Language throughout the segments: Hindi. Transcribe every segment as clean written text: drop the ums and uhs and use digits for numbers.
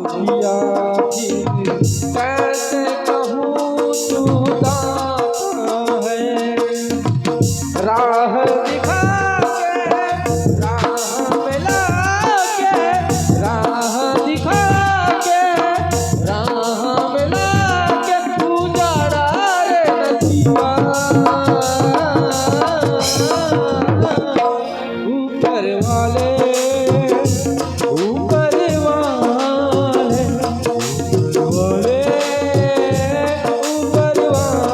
जिया फिर कैसे कहूँ तू कहाँ है। राह दिखा के राह मिला के राह दिखा के राह मिला के उजाड़ा रे नसीबा। ऊपर वाले ऊपर वाले वाले ऊपर वाले।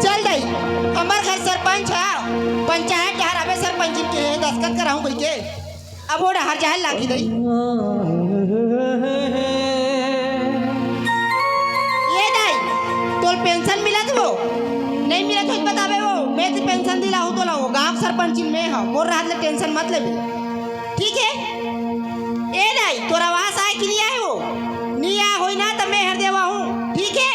चल गई हमार घर सरपंच है पंचायत जहाँ रहे सरपंच के दस्खत कराऊं भाई के अब वो हर जहल लागी गई। ये दाई तो पेंशन मिला तो नहीं मिला तो बतावे वो मैं तो पेंशन दिला हूँ तो लाओ गांव सरपंच में है मोर रात ले टेंशन मत ले ठीक है। ए दाई तोरा वास आए कि नहीं आए हो नहीं आया हो ना तो मैं हर देवा हूँ ठीक है।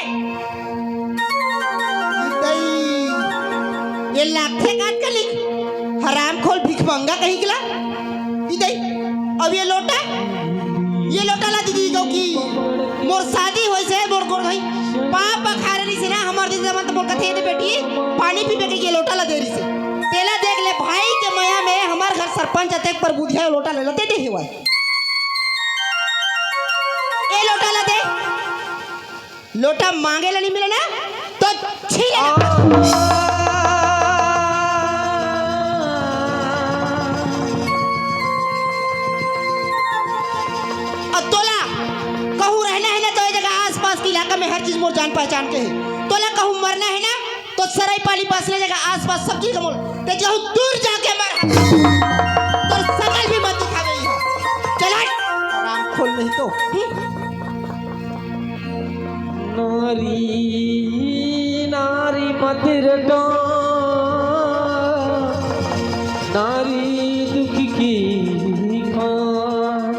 ये लाखे काट कर लिख हराम खोल भिख मंगा कहीं गला इधर। अब ये लोटा ला दीदी को कि मोर शादी होई से मोर गोर गई पाप बखारे रही से ना हमार दीदी जमान तो मोर कथे दे बेटी पानी पीबे के ये लोटा ला दे रही से तेला देख ले भाई के माया में हमार घर सरपंच अतेक पर बुधिया लोटा ले लेते दे हुआ ए लोटा ला दे लोटा मांगे ला नहीं मिले ना तो छीन इलाका में हर चीज मोर जान पहचान के है। तो ला कहूँ मरना है ना तो सराय पाली बसने जगह आसपास सब चीज मोल ते जाऊँ दूर जाके मर तो सकल भी मत दिखा गई है। चला आराम खोल नहीं तो नारी नारी मत रटो नारी दुख की खान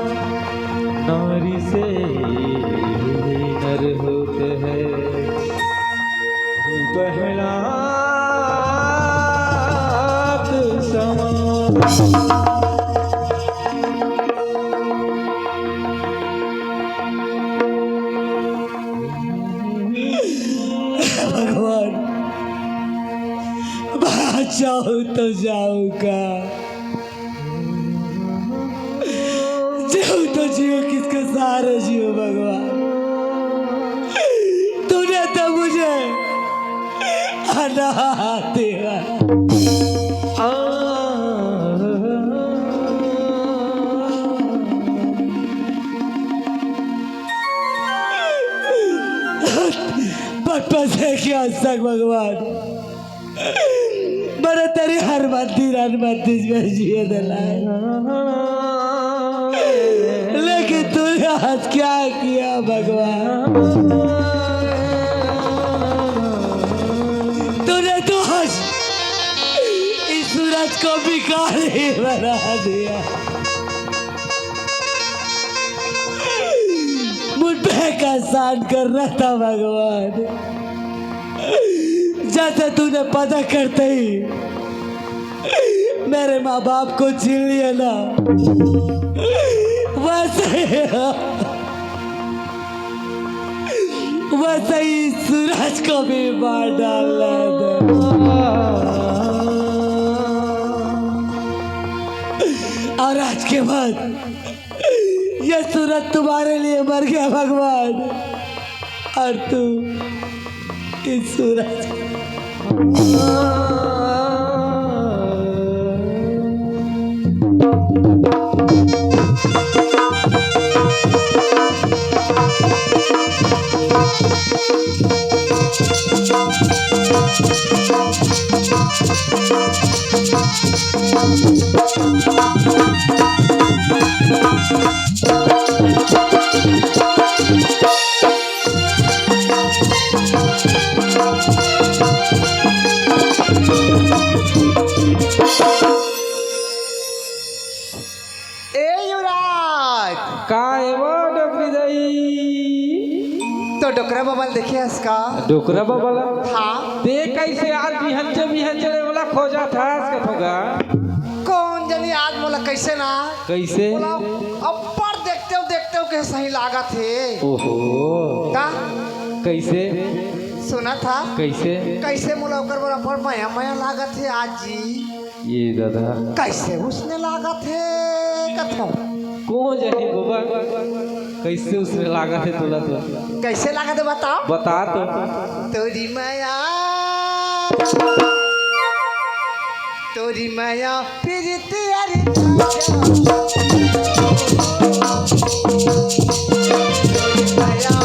नारी से नर होते हैं पहला भगवान जाऊँ तो जाऊँगा जीव तो जियो किसके सहारे जियो भगवान तूने तो मुझे अनाथ दिया। बचपन से क्या तक भगवान मैंने तेरी हर मंदिर में जिए दिलाए लेकिन तूने आज क्या किया भगवान तूने तो आज इस सूरज को भिखारी बना दिया मुझ पे का एहसान करना था भगवान जैसे तूने पता करते ही मेरे माँ बाप को छीन लिया ना, वैसे ही सूरज को भी मार डालना और आज के बाद ये सूरज तुम्हारे लिए मर गया भगवान, और तू इस सूरज तो डोकरा बबल देखिए इसका डोकरा बाबा हाँ ते कैसे आज बिहंचे बिहंचे वाला खोजा था इसका ठोगा कौन जनी आज मोला कैसे ना कैसे मोला अब्बर देखते हो के सही लागा थे ओहो का कैसे सुना था कैसे कैसे मोला ओकर बराबर माया माया लागा थे आज जी ये दादा कैसे उसने लागा थे कथो कौन जानी बाबा कैसे उसने लागा थे तोला तो कैसे लागा थे बताओ बता तो तोरी माया प्रीति अरे माया प्रीति अरे राजा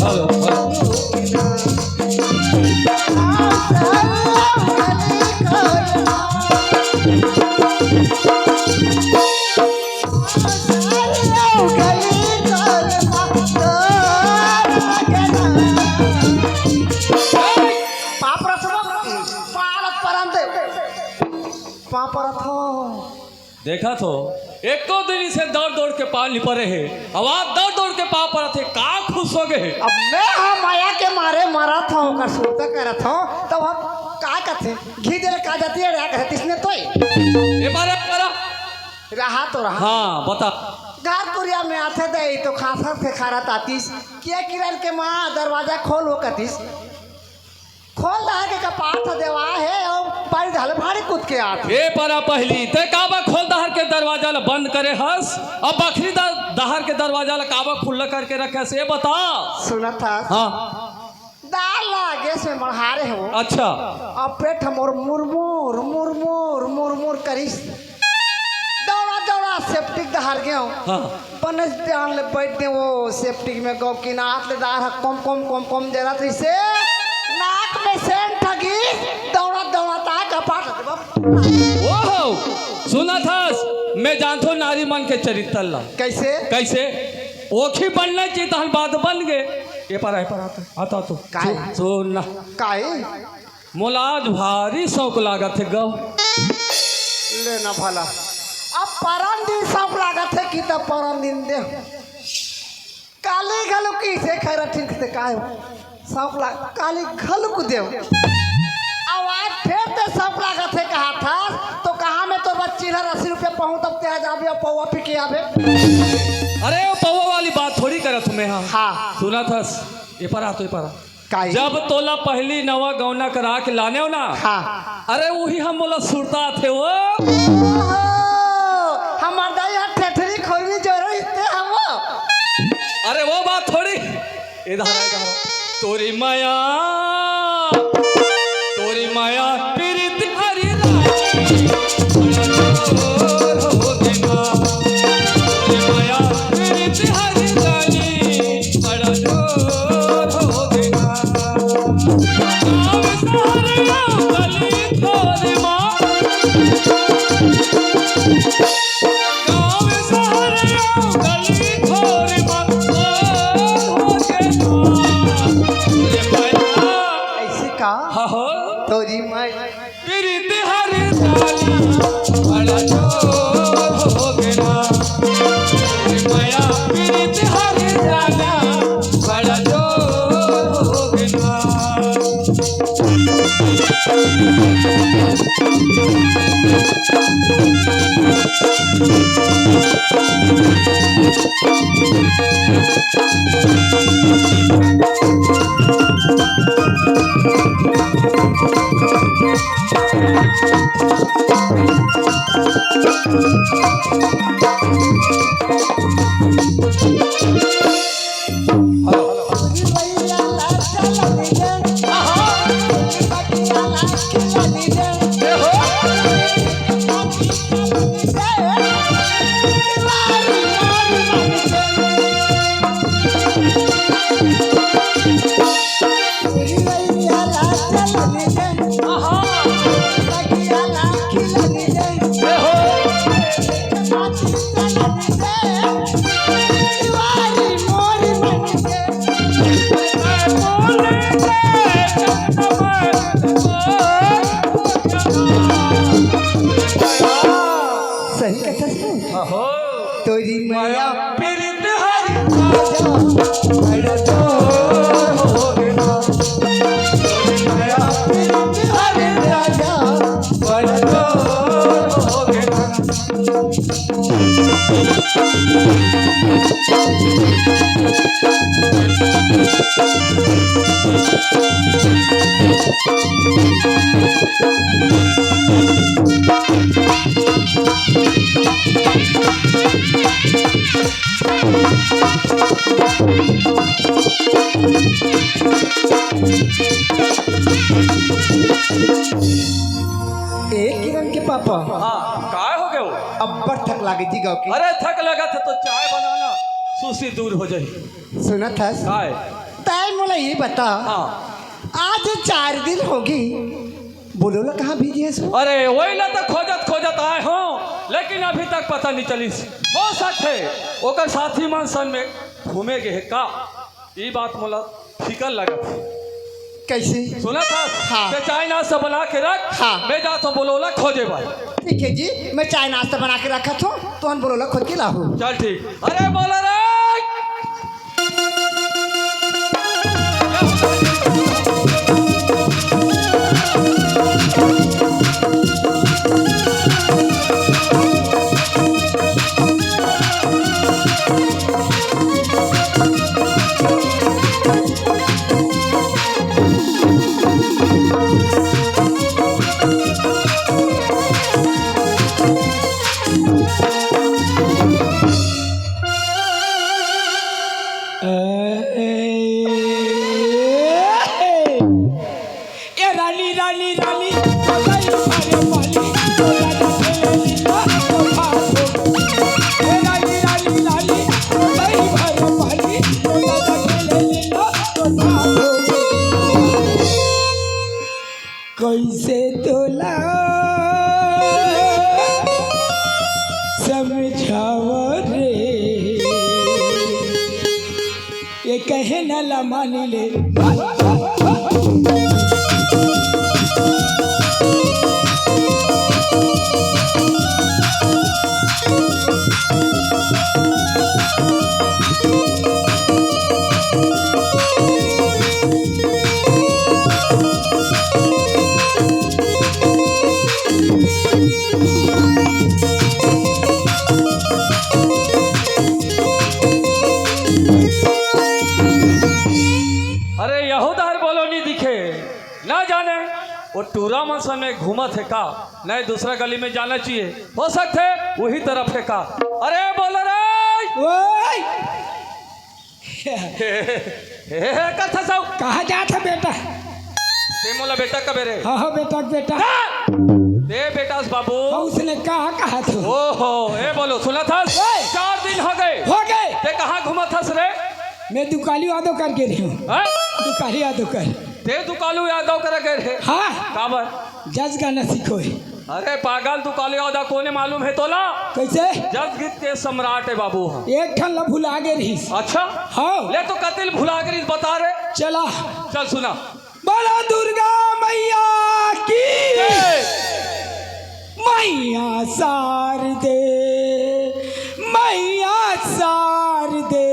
हेलो देखा तो एको दिन से दौड़ दौड़ के पाल पड़े है, आवाज दौड़ दौड़ के पा पड़ा थे, का खुश हो गए। अब मैं हाँ माया के मारे मरा था ओकर सुरता करत हूं तब हम का कहते घी दे का जाती है रे कहते इसने तो ए बारे रहा तो रहा हाँ बता घर पुरिया में आते दे तो खासर से खारा तातीस क्या किरण के माँ दरवाजा खोल हो कतीस खोल रहा के कपाट देवा है और बारी ढाल भारी कूद के आते ए परा पहली ते काबा खोल दहर के दरवाजा ला बंद करे हस, अब बकरी दहर के दरवाजा ला काबा खुला करके रखे से बता। सुना था हाँ दाल गैस में मढ़ारे हो अच्छा अब पेट मोर मुरमुर मुरमुर मुरमुर करीस दौड़ा दौड़ा सेप्टिक दहार गया हाँ पनस जान ले बैठ दे वो सेप्टिक में गौ की नाक ले दार कम कम कम कम दे रहा से नाक में सेंट ठगी दौड़ा दौड़ा ता कपाट ओहो सुना था मैं जानता हूँ नारी मन के चरित्र ला कैसे कैसे ओखी बनना चाहिए तो हम बात बन गए। ये पर आता तो काहे? सुन काहे मोलाज भारी शौक लागत है गौ लेना भला अब परम दिन सब लागत है कि तब परम दिन दे काली घलु की से खैर ठीक से काहे सब लाग काली घलु को दे आवाज फिर तो सब लागत है कहा था तो कहा में तो बच्ची 80 रुपये पहुँच तब ते जाबे पौवा पी के आवे अरे वो पौवा वाली बात थोड़ी करत तुम्हें हाँ हाँ सुना था ये पर तो ये पर काहे जब तोला पहली नवा गौना करा के लाने हो ना हाँ अरे वही हम बोला सुरता थे वो हमार दाई ठेठरी खोलनी जरूर इतने हम अरे वो बात थोड़ी इधर तोरी माया प्रीत हरी रानी हो देना तोरी माया प्रीत हरी रानी बड़ा जोर हो देना गाँव सारे गली थोड़ी माँ गाँव सारे गली थोड़ी माँ हो देना ऐसे का हाँ हो तोरी मैं प्रीत हरी रानी बड़ा जोर हो गया माया प्रीत हरी रानी बड़ा जोर हो गया अरे राजा बड़ गोर हो गया। एक किरण के पापा हाँ काय हो गए हो? अब्बर थक लागे जी गाँव की। अरे थक लगा था तो चाय बनाना सुसी दूर हो जाए। सुना था काय? तय मोला ये बता, हाँ आज 4 दिन होगी, बोलो ना कहाँ भेजी है सो? अरे वही ना तो खोजत खोजत आए हो, लेकिन अभी तक पता नहीं चली। हो सकते ओकर साथी मन सन में घूमे गए का, ये बात मोला फिकर लगा थी। कैसे? सुना था हाँ। कि चाय नाश्ता बना के रख। हाँ। मैं जा तो बोलोला खोजे भाई। ठीक है जी, मैं चाय नाश्ता बना के रखा था, तो हम बोलो खुद के लाहू। चल ठीक। अरे बोला रे रानी रानी रानी अरे पानी रानी रानी रानी पानी कैसे तोला समझाव रे, ये कहे न ला मान ले। अरे यहूदार बोलो नहीं दिखे ना जाने वो टूरा मसन में घूमा थे का, नहीं दूसरा गली में जाना चाहिए, हो सकते वही तरफ है का। अरे बोल रे ओए कथा साहब कहाँ जाता बेटा? ते मोला बेटा कबे रे? हाँ हाँ बेटा बेटा दे बेटास बाबू। हाँ, उसने कहा था? ओहो ए बोलो सुना था 4 दिन हो गए। ते कहाँ घूमा था रे? मैं दुकाली यादव कर गे रही हूँ। हैं? दुकाली यादव कर। ते दुकालू यादव कर गए रे? हाँ काबर? जज गाना सीखो है। अरे पागल दुकालू यादव कोने मालूम है तोला? कैसे? जज गीत के सम्राट है बाबू। हाँ एक ठन ला भुला गे रही। अच्छा हाँ ले तो कतिल भुला कर बता रे। चला चल सुना। बोला दुर्गा मैया की मैया शारदे मैया शारदे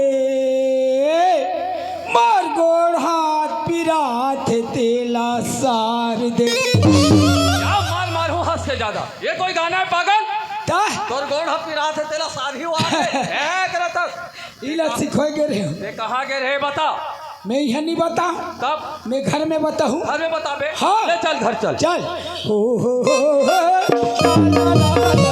मार गोड़ हाथ पिरात तेला शारदे। क्या मार मार हूँ हंस से ज्यादा, ये कोई गाना है पागल? ता तोर गोड़ हफ्ती रात है तेरा शादी हुआ है करता। इला सिखो गे रहे हूँ। ते कहाँ गए रहे बता? मैं यहाँ नहीं बताऊँ, कब? मैं घर में बताऊँ। घर में बता बे। हाँ। ले चल घर चल। चल हो ला, ला, ला,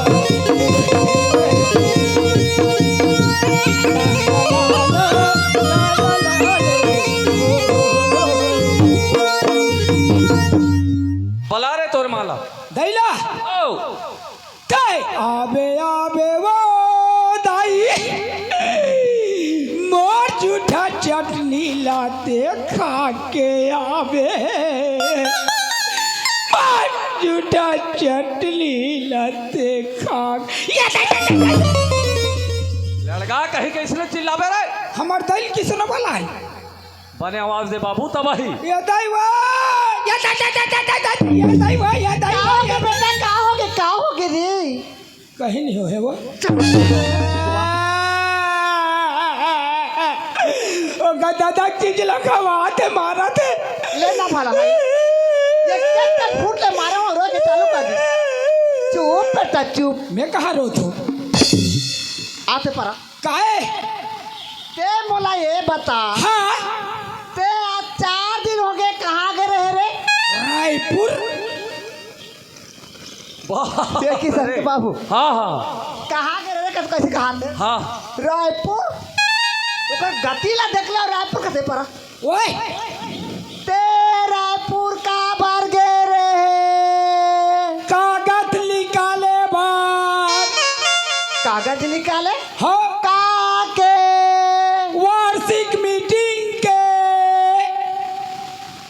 बला रे तोर माला दैला ओ तय आबे आबे वो दाई मोर जूठा चटनी लाते खा के आबे मोर जूठा चटनी लाते खा। लड़का कहीं कैसे चिल्लाबे रे? हमार दैल किसने बोला है? बने आवाज दे बाबू तबाही। ये दैवा ये दैवा ये दैवा बेटा का हो गए रे? कहीं नहीं हो है वो। ओ दादा चीज लगा थे मारा थे। ले ना भाला भाई, ये बेटा चुप। मैं कहाँ रो तू आते परा काहे ते मोला ये बता, हाँ ते आज 4 दिन हो गए कहाँ गए रहे रे? रायपुर देखी सर बाबू हाँ हाँ कहाँ गए रहे? कैसे कहाँ ले? हाँ रायपुर ओकर गति ला देख लो। रायपुर कैसे परा? ओए ते रायपुर का बार गए रहे? कागज निकाले बार कागज निकाले हाँ का के? वार्षिक मीटिंग के।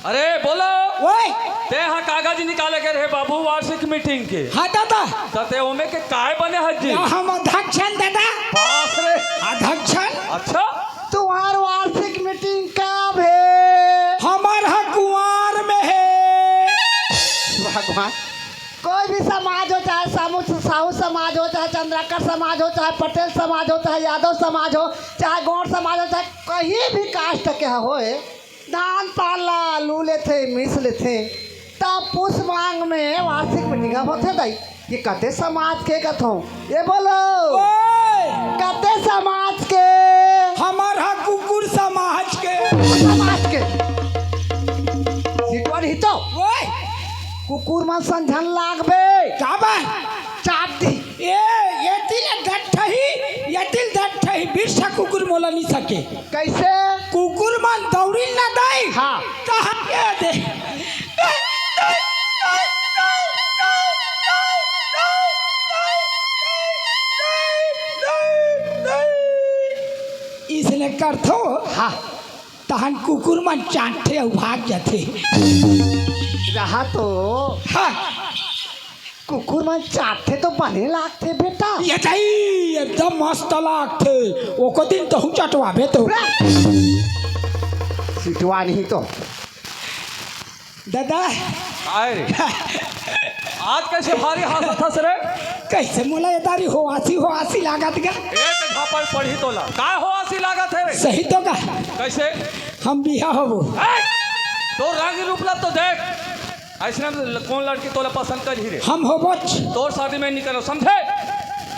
अरे बोलो ओए ते हाँ कागज निकाले के रहे बाबू वार्षिक मीटिंग के। हाँ दादा तते ओमे के काय बने हज्जी? हम अध्यक्षन दादा बाप रे। अध्यक्षन अच्छा तुम्हार वार्षिक मीटिंग कब है? हमार कुंवार में है। भगवान कोई भी समाज हो, चाहे साहू समाज हो, चाहे चंद्राकर समाज हो, चाहे पटेल समाज हो, चाहे यादव समाज हो, चाहे गौड़ समाज हो, चाहे कहीं भी कास्ट के होए, धान पाला लू लेते मिस लेते तब पुष मांग में वार्षिक मीटिंग होते दाई। ये कते समाज के कथो ये बोलो ओए कते समाज के? हमार कुकुर समाज के। समाज के सिटवन ही तो ओए कुकुर मन संझन लागबे का बा चाप दी। ये तिल डठही बिरसा कुकुर मोला नहीं सके। कैसे? कुकुर मन दौड़ी ना दाई। हाँ कहाँ के दे इसने करथो हाँ तहन कुकुर मन चाटे और भाग जाते। रहा तो हाँ कुकुर मन चाटे तो बने लागते बेटा। ये जाई एकदम मस्त लागते। ओको दिन तो हम चटवाबे तो सिटवा नहीं तो दादा काय रे आज कैसे भारी हाथ था सरे? कैसे मोला ये दारी हो आसी लागत गा। एक झापड़ पढ़ी तोला काय हो आसी लागत है रे? सही तो का कैसे? हम बिहा होबो। ए! तो रंग रूपला तो देख ऐसे कौन लड़की तोला पसंद कर ही रे? हम होबो तोर शादी में नहीं करो समझे?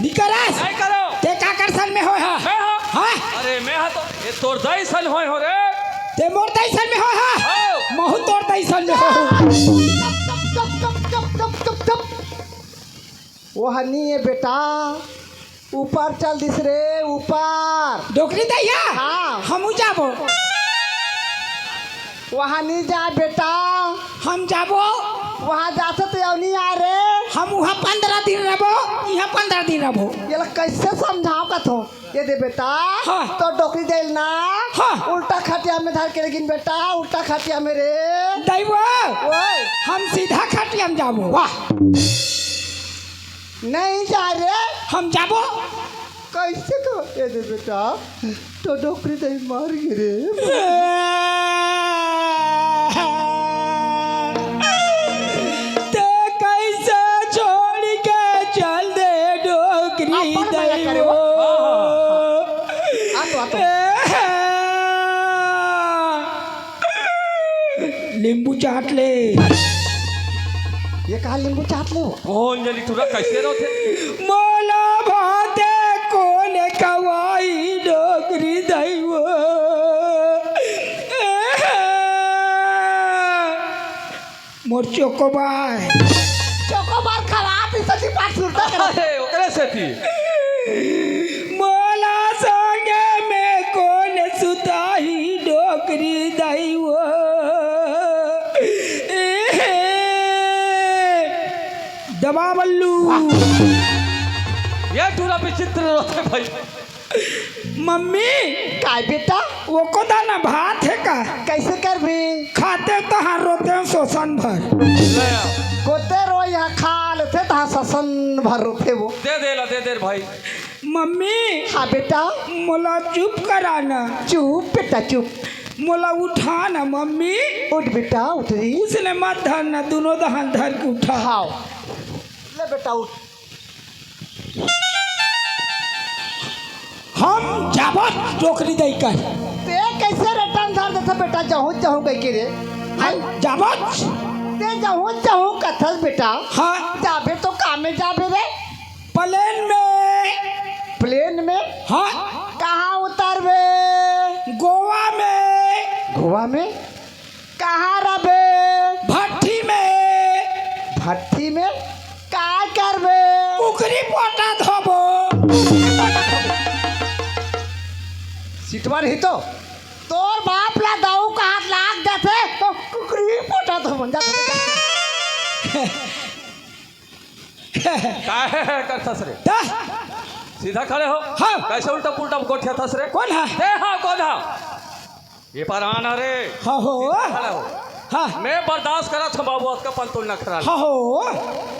निकरास नहीं करो ते का करसन में हो हा मैं हाँ हाँ अरे मैं हाँ तो ये तोर दैसन होय हो रे। ते मोर दैसन में हो हा हो महु तोर दैसन में हो। चुप वो हनी है बेटा ऊपर चल दिस रे ऊपर। डोकरी दैया हाँ हम जाबो। वहाँ नहीं जा बेटा हम जाबो। वहाँ जाते तो नहीं आ रे। हम वहाँ 15 दिन रहबो यहाँ 15 दिन रहबो। ये लोग कैसे समझाओ का तो ये दे बेटा हाँ। तो डोकरी दे ना हाँ। उल्टा खटिया में धर के लेकिन बेटा उल्टा खटिया में रे। दैवो ओए हम सीधा खटिया में जाबो। वाह नहीं जा रे। हम जाबो। कैसे तो ये दे बेटा तो डोकरी दे मार गिरे। ते कैसे छोड़ के चल दे डोकरी अपन दया करे दैवो। आतो नींबू चाट ले। ये कहा नींबू चाट लो। कौन जली तुरा कैसे रोते? मोला भाते कोन कवाई डोकरी दैवो। मोर चोकोबार चोकोबार खवा भी सची पाठ सुनता कर। अरे ओकरे से थी मोला संगे में कोन सुताही डोकरी दैवो। दबा बल्लू ये तुरा विचित्र रोते भाई। मम्मी काय बेटा वो को दाना भात है का कैसे कर भी खाते तहाँ रोते हैं शोषण भर। ले आ, कोते रो यहाँ खा लेते था ससन भर थे वो। दे दे भाई। मम्मी हाँ बेटा मोला चुप कराना। चुप बेटा चुप। मोला उठाना मम्मी। उठ बेटा उठ रही। उसने मत धरना दोनों दहान धर के उठा। हाँ ले बेटा उठ। हम जाबो डोकरी दई कर। ते कैसे रिटर्न धर देता बेटा जहूँ जहूँ कह के रे। जाबो ते जहूँ जहूँ कथल बेटा। हाँ जाबे तो काम में जाबे रे। में हाँ कहाँ उतरबे? गोवा में। गोवा में कहाँ रबे? भट्टी में। भट्टी में का करबे? कुकरी पोटा धोबो। सीटवा रही तो तोर बाप ला दाऊ का हाथ लाग जाते तो कुकरी पोटा तो बन जाते। काहे करथस रे? दा सीधा खड़े हो। हाँ। कैसे उल्टा पुल्टा गोठिया थस रे? कौन है? ए हाँ कौन है? ये पर आना रे। हाँ हो। खड़े हो। हाँ मैं बर्दाश्त करा था बाबू आपका पंतुल न खरा। हाँ हो।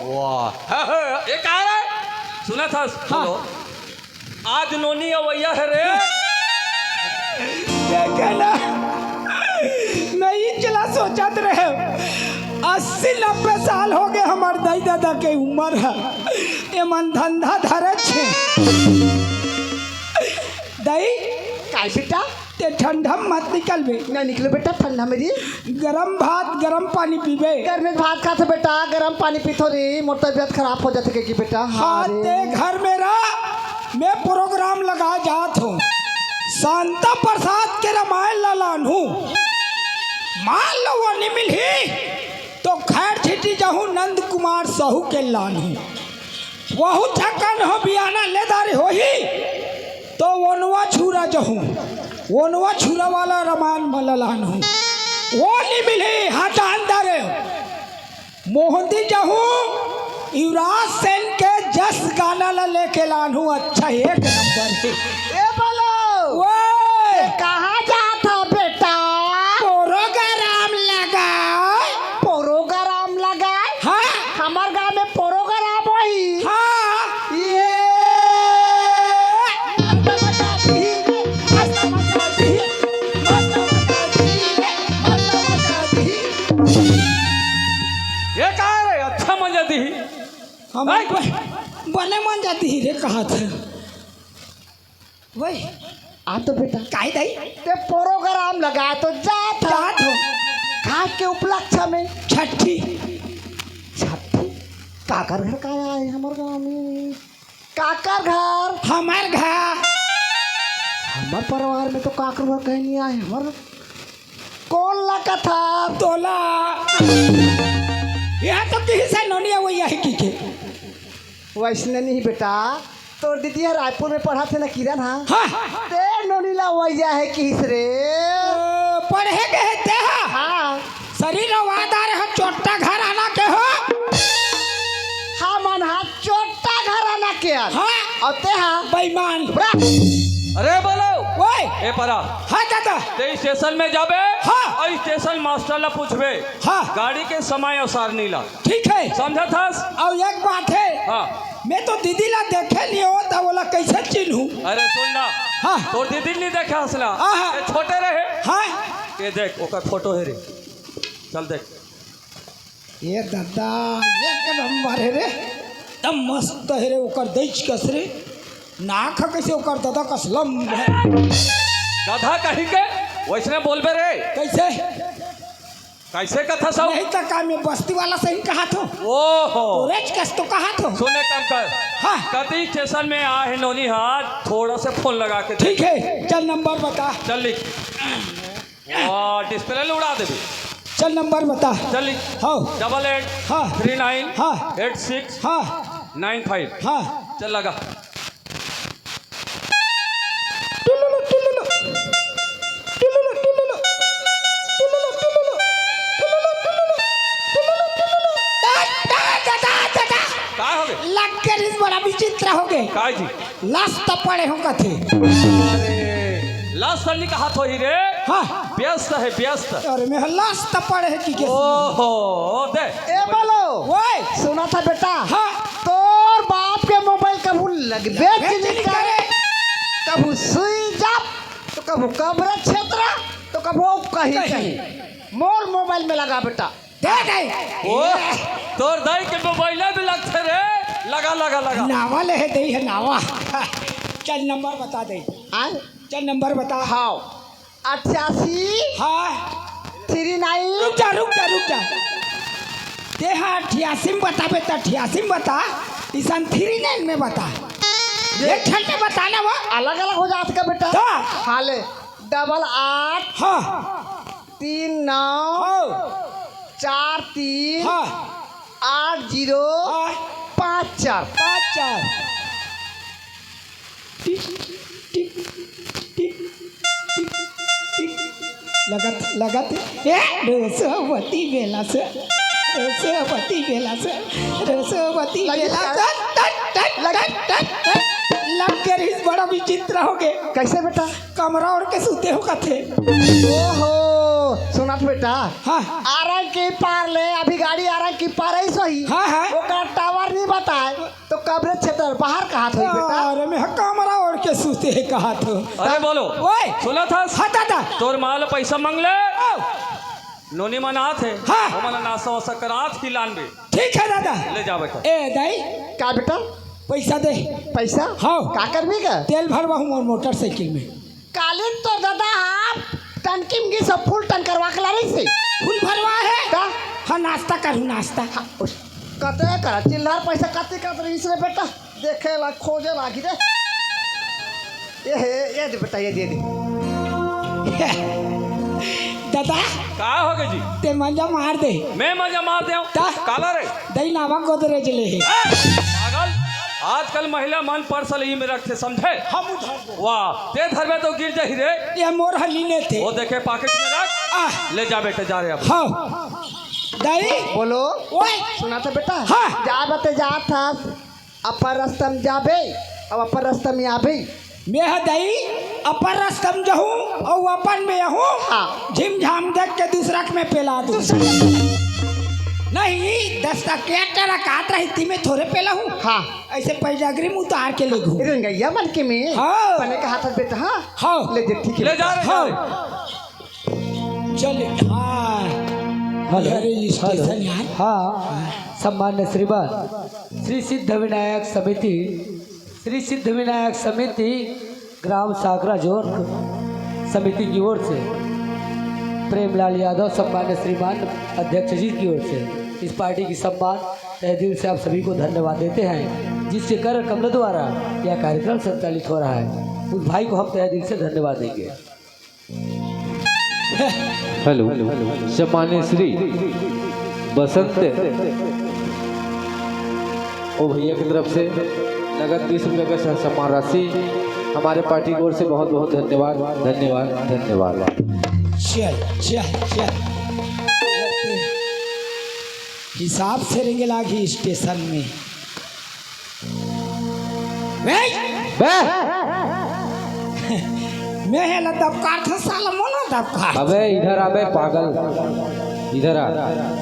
वाह ये कहा है? सुना था बोलो। आज नोनी अवैया है रे। देखना मैं ये चला सोचत रहे 80-90 साल हो गए हमार दाई दादा के उम्र है एमन धंधा धरे छे। दाई काय बेटा? ते ठंडा मत निकलबे। ना निकलो बेटा ठंडा में जी। गरम भात गरम पानी पीबे। गर्मी में भात खाते बेटा गरम पानी पीथो रे मोर तबियत खराब हो जाते कि बेटा। हाँ ते घर मेरा मैं प्रोग्राम लगा जात हूँ शांता प्रसाद के रामायण लालान हूँ। मान लो वो नहीं मिली तो खैर छिटी जाहूँ नंद कुमार साहू के लान हूँ। वहू छक्कन हो बियाना लेदारी हो ही तो वनवा छुरा जहूँ वनवा छुरा वाला रामायण मललान हूँ। वो नहीं मिली हाथा अंदर मोहंती जहूँ युवराज सेन के जस गाना ला लेके लान हूँ। अच्छा एक नंबर है। ए बोलो वो कहाँ जाता बेटा? प्रोग्राम लगा। प्रोग्राम लगा। हाँ हमार गाँव में प्रोग्राम होई। हाँ ये ये कहा रे? अच्छा मजा दी। हम बने मन जाती ही रे कहा था वही आ तो बेटा काहे दाई ते प्रोग्राम लगा तो जाता जात हो घाट के उपलक्ष्य में छठी छठी काकर घर का आए हमारे गाँव में। काकर घर हमार घर हमार परिवार में तो काकर घर कहीं नहीं आए। हमार कौन लगा था? तोला यह तो किसी से नोनिया वही है की के। वैसने नहीं बेटा तो दीदी है रायपुर में पढ़ा थे ना किरण। हाँ हाँ ते नोनीला वैया है किस रे? पढ़े गए थे हाँ शरीर वादार है चोटा घर आना के हो। हाँ मन हाँ चोटा घर आना के हाँ और ते हाँ बेईमान अरे बोलो ओए ए परा हाँ दादा ते स्टेशन में जाबे। हाँ। और स्टेशन मास्टर ला पूछबे। हाँ गाड़ी के समय और सारनी ला। ठीक है। समझा था? और एक बात है हाँ मैं तो दीदी ला देखे नहीं हो तो बोला कैसे चिन्हूं। अरे सुन ना। हाँ तो दीदी नहीं देखा हंसला। हाँ, हाँ। ये छोटे रहे। हाँ ये देख ओकर फोटो है रे। चल देख। ये दादा एक नंबर है रे एकदम मस्त है रे ओकर दैच कस रे नाक कैसे ओकर दादा कसलम है। गधा कहीं के वैसने बोलबे रे। कैसे कैसे कथा सब? नहीं तो का मैं बस्ती वाला सही कहा था ओहो रेच कस तो कहा था। सुने कम कर। हाँ कति स्टेशन में आ है नोनी हाथ थोड़ा से फोन लगा के दे। ठीक है चल नंबर बता। चल लिख। और डिस्प्ले उड़ा दे। चल नंबर बता। चल लिख। हाँ 88 हाँ 39 हाँ 86 हाँ 95। हाँ चल लगा। टुलुलु टुलुलु टुलुलु टुलुलु टुलुलु टुलुलु टुलुलु टुलुलु टुलुलु दादा दादा का हो गए? लग कर इस बड़ा विचित्र हो गए। काय जी? लाश तो पड़े हो कथे। अरे लास्ट सरनी का हाथ हो ही रे। हाँ व्यस्त है व्यस्त। अरे मैं लाश तो पड़े है की के। ओहो दे। ए बोलो ओए सुना था बेटा। हाँ तोर बाप के मोबाइल कबू लग बेच बेच नहीं करे कबू स्विच ऑफ तो कबू कब्र क्षेत्र तो कबू कहीं कहीं मोर मोबाइल में लगा बेटा। दे दे ओ तोर दाई के मोबाइल भी लगते रे। लगा लगा लगा। नावा ले है दे है नावा। चल नंबर बता दे। आए चल नंबर बता। हाँ 88 हाँ 39 रुक जा रुक जा रुक जा दे। हाँ 88 में बता बेटा 88 में बता ईशान 39 में बता। एक क्षण में बताना वो अलग अलग हो जात का बेटा हाँ। हाले 88 हाँ 39 हाँ 43 हाँ 80 हाँ 54 5 4 टिक टिक टिक टिक टिक लगत ए रसवती बेला से रसवती बेला से रसवती बेला से लग कर इस बड़ा विचित्र हो गए कैसे बेटा कमरा ओढ़ के सूते हो कथे ओहो सुनत बेटा हाँ आरंग की पार ले अभी गाड़ी आरंग की पार ही सही हाँ हाँ ओका टावर नहीं बताए तो कवरेज क्षेत्र बाहर कहाँ था बेटा अरे मैं कमरा ओढ़ के सूते है कहा तो अरे बोलो ओए सुना था हाँ दादा तोर माल पैसा मांगले नोनी मनात है हाँ। वो मना नाश्ता वास्ता करात खिलान भी ठीक है दादा ले जा बेटा ए दाई का बेटा पैसा दे पैसा हाँ का करबी का तेल भरवा हूँ और मोटरसाइकिल में कालीन तो दादा आप टंकी में सब फुल टंक करवा के ला रही से फुल भरवा है का हाँ नाश्ता करूँ नाश्ता कते कर चिल्लार पैसा कते कर रही से बेटा देखे ला खोजे लागी रे ये दे बेटा ये दे दादा का हो गए जी ते मंजा मार दे मैं मजा मार दे ता? काला रे दही नावा गोदरेज ले है पागल आजकल महिला मन पर्सल ही में रखते समझे हम उधर वाह ते धर में तो गिर जाही रे ये मोर हली ने थे वो देखे पॉकेट में रख आ ले जा बेटे जा रहे अब हाँ दही बोलो ओए सुना था बेटा हाँ। जा बते जा था अपर रास्ता में जाबे अब अपर रास्ता में आबे मैं है दही अपर रस्तम जहूँ और अपन में हूँ हाँ। झिम झाम देख के दूसरा के मैं पेला दूँ नहीं 10 तक क्या तेरा काट रही थी मैं थोड़े पेला हूँ हाँ ऐसे पैजागरी में उतार के ले घूम रंगैया मन के में हाँ। बने का हाथ बेटा हाँ हाँ ले जे ठीक है ले जा रहे हाँ जा रहे। चल हाँ अरे स्टेशन यार हाँ सम्मान्य श्रीमान श्री सिद्ध विनायक समिति श्री सिद्ध विनायक समिति ग्राम सागरा जोर समिति की ओर से प्रेमलाल यादव सम्मान्य श्रीमान अध्यक्ष जी की ओर से इस पार्टी की सम्मान तहे दिल से आप सभी को धन्यवाद देते हैं जिसके कर कमल द्वारा यह कार्यक्रम संचालित हो रहा है उस भाई को हम तहे दिल से धन्यवाद देंगे। हेलो सम्मान्य श्री बसंत ओ भैया की तरफ से नगद 20 रुपये का सम्मान राशि हमारे पार्टी की ओर से बहुत बहुत धन्यवाद धन्यवाद धन्यवाद। चल चल चल हिसाब से रेंगे लागी स्टेशन में मैं है दबकार था साला मोला दबकार अबे इधर आबे पागल इधर आ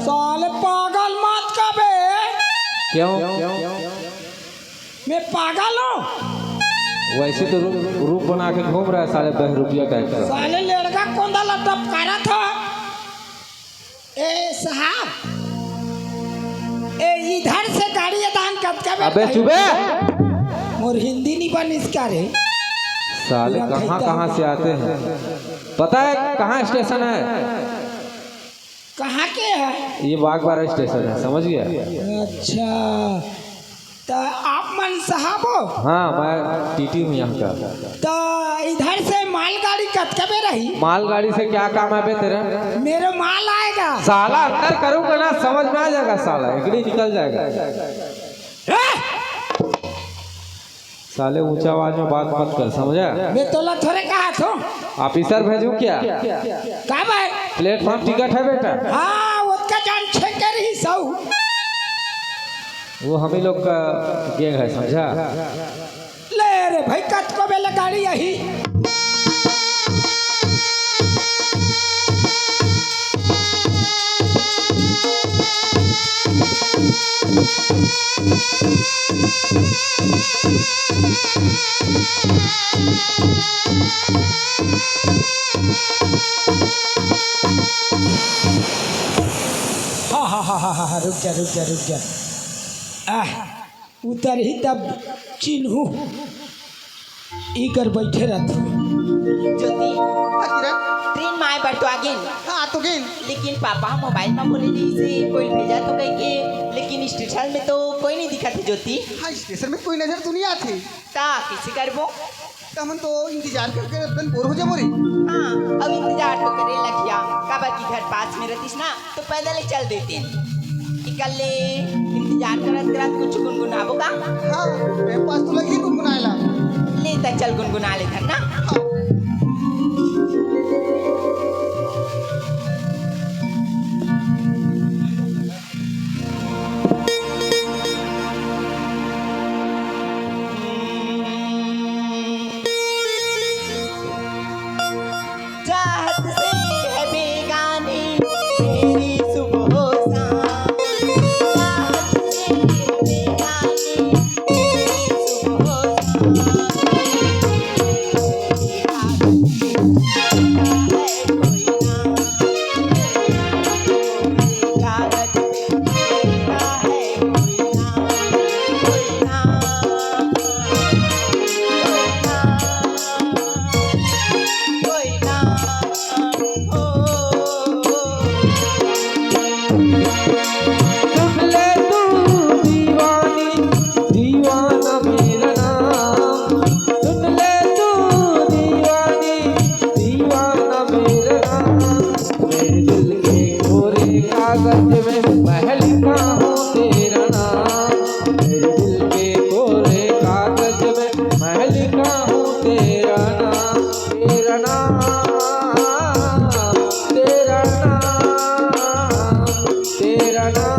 साले पागल मत कबे क्यों मैं पागल हूँ वैसे तो रूप बना के घूम रहा है साले बहरूपिया टाइप का। साले लड़का कौन दाला दबकारा था ए साहब ए इधर से गाड़ी दान कब कब अबे चुबे और हिंदी नहीं बन इसका रे साले कहाँ कहाँ से आते हैं पता है कहाँ स्टेशन है कहाँ के है ये बागबारा स्टेशन है समझ गया। अच्छा तो आप मन साहब हो हाँ मैं टीटी हूँ यहाँ का। तो इधर से मालगाड़ी कब कबे रही मालगाड़ी से क्या काम है बे तेरा मेरे माल आएगा साला अंदर करूँगा ना समझ में आ जाएगा साला एकड़ी निकल जाएगा। साले ऊंचा आवाज में बात मत कर समझा। मैं तोला थोड़े कहा था ऑफिसर भेजूं क्या कब है प्लेटफॉर्म टिकट है बेटा हाँ उसका जान छेकर ही सौ वो हम ही लोग का गैंग है समझा। ले रे भाई कत को बेले गाड़ी यही हाँ रुक जा उतर ही तब चिन्हू इकर बैठे रहते ज्योति ट्रेन में आए बार तो आगे हाँ तो गिन लेकिन पापा मोबाइल में बोले दी से कोई भेजा तो कह के लेकिन स्टेशन स्टेशन में तो कोई नहीं दिखा थी ज्योति। हाँ स्टेशन में कोई नजर तो नहीं आती। ता किसी करबो। तो हम तो इंतजार करके एकदम बोर हो जा मोरी। हाँ अब इंतजार तो करे लखिया काबा की घर पास में रहतीस ना तो पैदल ही चल देते। निकल ले इंतजार करत करत कुछ गुनगुनाबो का। हाँ मेरे पास तो लगी गुनगुनाएला। ले ता चल गुनगुना ले धर ना। हाँ। चाहत से है बेगानी मेरी सुबह शाम। चाहत से है बेगानी मेरी सुबह कागज में मैं लिखा हूँ तेरा नाम। मेरे दिल के कोरे कागज में मैं लिखा हूँ तेरा नाम। तेरा नाम तेरा नाम तेरा नाम।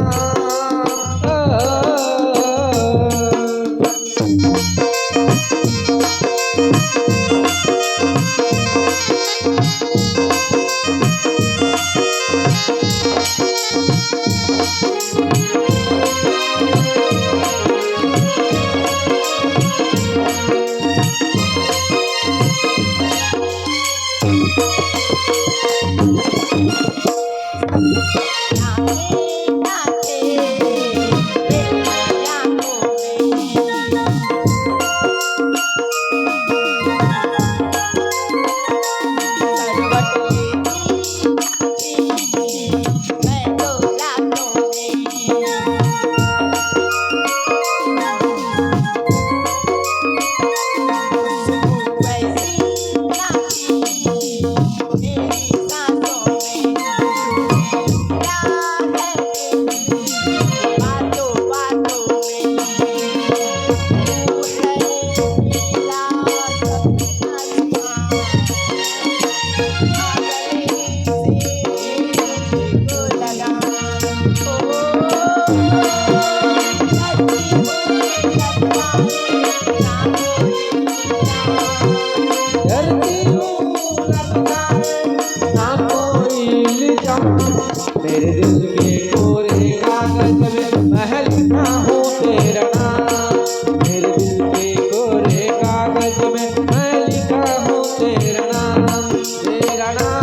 मेरे दिल के कोरे कागज में मैं लिखा हूँ तेरा नाम। मेरे दिल के कोरे कागज में मैं लिखा हूँ तेरा नाम। तेरा नाम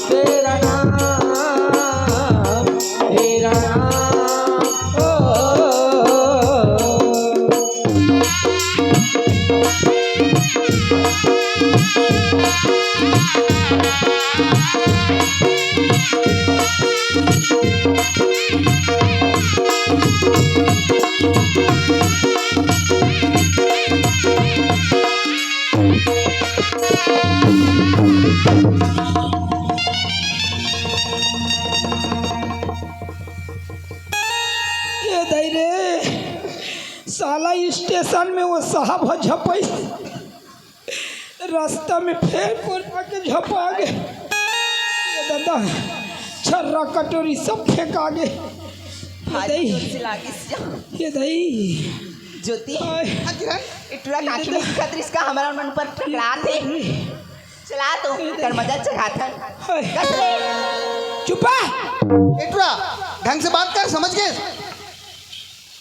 तेरा नाम तेरा नाम। ये धैर्य साला स्टेशन में वो साहब झपई रास्ता में फेर पर आके झपा गए। ये दादा छर्रा कटोरी सब फेंका गए। ये दही ज्योति आय, इतना काकी में खतरी इसका हमारा मन पर टकरा थे। चला तो कर मजा चढ़ाता आय। कस ले। चुपा एटुरा ढंग से बात कर समझ गए।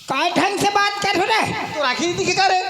काय ढंग से बात कर रहे तो राखी नहीं दिखे का रे।